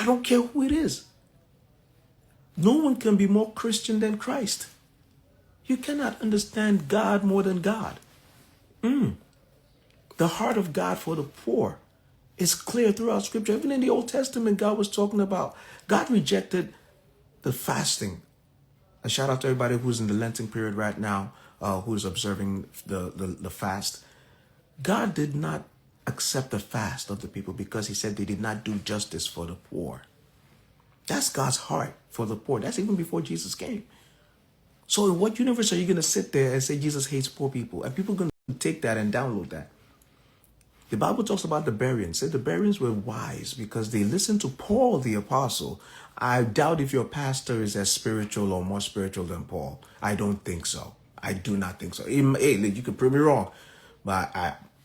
I don't care who it is. No one can be more Christian than Christ. You cannot understand God more than God. The heart of God for the poor is clear throughout Scripture. Even in the Old Testament, God was talking about, God rejected the fasting. A shout out to everybody who's in the Lenten period right now, who's observing the fast. God did not accept the fast of the people because he said they did not do justice for the poor. That's God's heart for the poor. That's even before Jesus came. So in what universe are you going to sit there and say Jesus hates poor people? And people are going to take that and download that. The Bible talks about the Bereans. Said the Bereans were wise because they listened to Paul the apostle. I doubt if your pastor is as spiritual or more spiritual than Paul. I don't think so. I do not think so. Hey, you could prove me wrong. But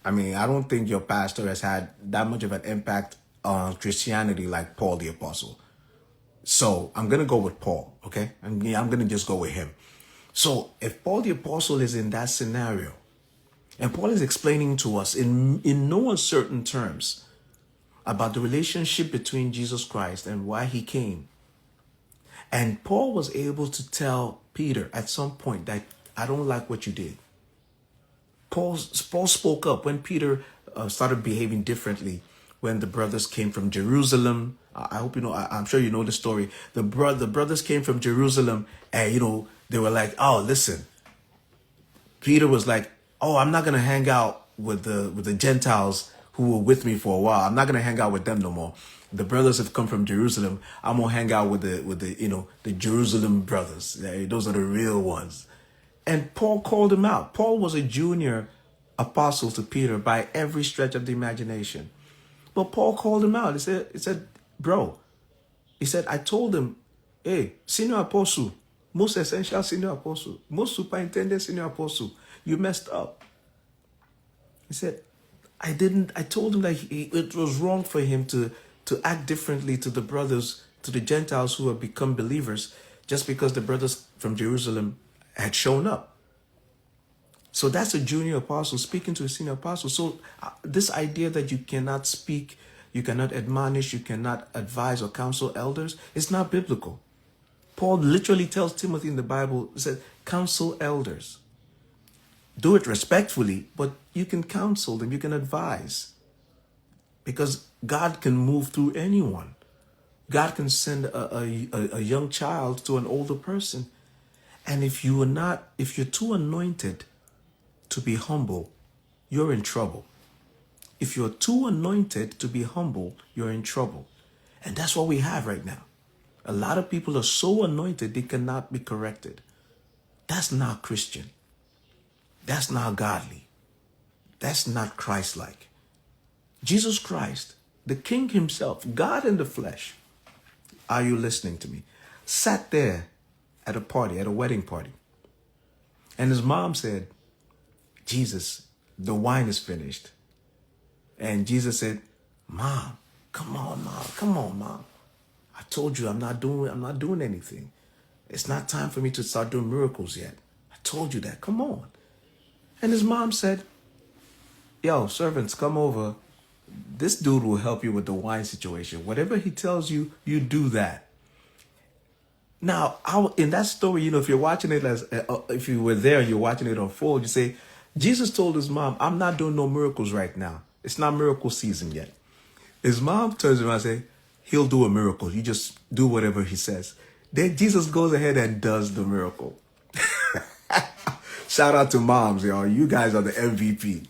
I mean, I don't think your pastor has had that much of an impact on Christianity like Paul the apostle. So I'm going to go with Paul, okay? I'm going to just go with him. So if Paul the apostle is in that scenario, and Paul is explaining to us in no uncertain terms about the relationship between Jesus Christ and why he came. And Paul was able to tell Peter at some point that I don't like what you did. Paul spoke up when Peter started behaving differently when the brothers came from Jerusalem. I hope you know, I'm sure you know the story. The brothers came from Jerusalem and, they were like, oh, listen. Peter was like, oh, I'm not going to hang out with the Gentiles who were with me for a while. I'm not going to hang out with them no more. The brothers have come from Jerusalem. I'm going to hang out with the Jerusalem brothers. Those are the real ones. And Paul called him out. Paul was a junior apostle to Peter by every stretch of the imagination. But Paul called him out. He said, bro, he said, I told him, hey, senior apostle, most essential senior apostle, most superintendent senior apostle, you messed up. He said, I told him that it was wrong for him to act differently to the brothers, to the Gentiles who have become believers, just because the brothers from Jerusalem had shown up. So that's a junior apostle speaking to a senior apostle. So this idea that you cannot speak, you cannot admonish, you cannot advise or counsel elders, it's not biblical. Paul literally tells Timothy in the Bible, he said, counsel elders. Do it respectfully, but you can counsel them, you can advise. Because God can move through anyone. God can send a young child to an older person. And if you're too anointed to be humble, you're in trouble. If you're too anointed to be humble, you're in trouble. And that's what we have right now. A lot of people are so anointed they cannot be corrected. That's not Christian. That's not godly. That's not Christ-like. Jesus Christ, the King himself, God in the flesh, are you listening to me? Sat there at a party, at a wedding party. And his mom said, Jesus, the wine is finished. And Jesus said, Mom, come on, Mom. I told you I'm not doing anything. It's not time for me to start doing miracles yet. I told you that. Come on. And his mom said, yo, servants, come over. This dude will help you with the wine situation. Whatever he tells you, you do that. Now, in that story, if you're watching it if you were there and you're watching it unfold, you say, Jesus told his mom, I'm not doing no miracles right now. It's not miracle season yet. His mom turns around and says, he'll do a miracle. You just do whatever he says. Then Jesus goes ahead and does the miracle. Shout out to moms, y'all. You guys are the MVP.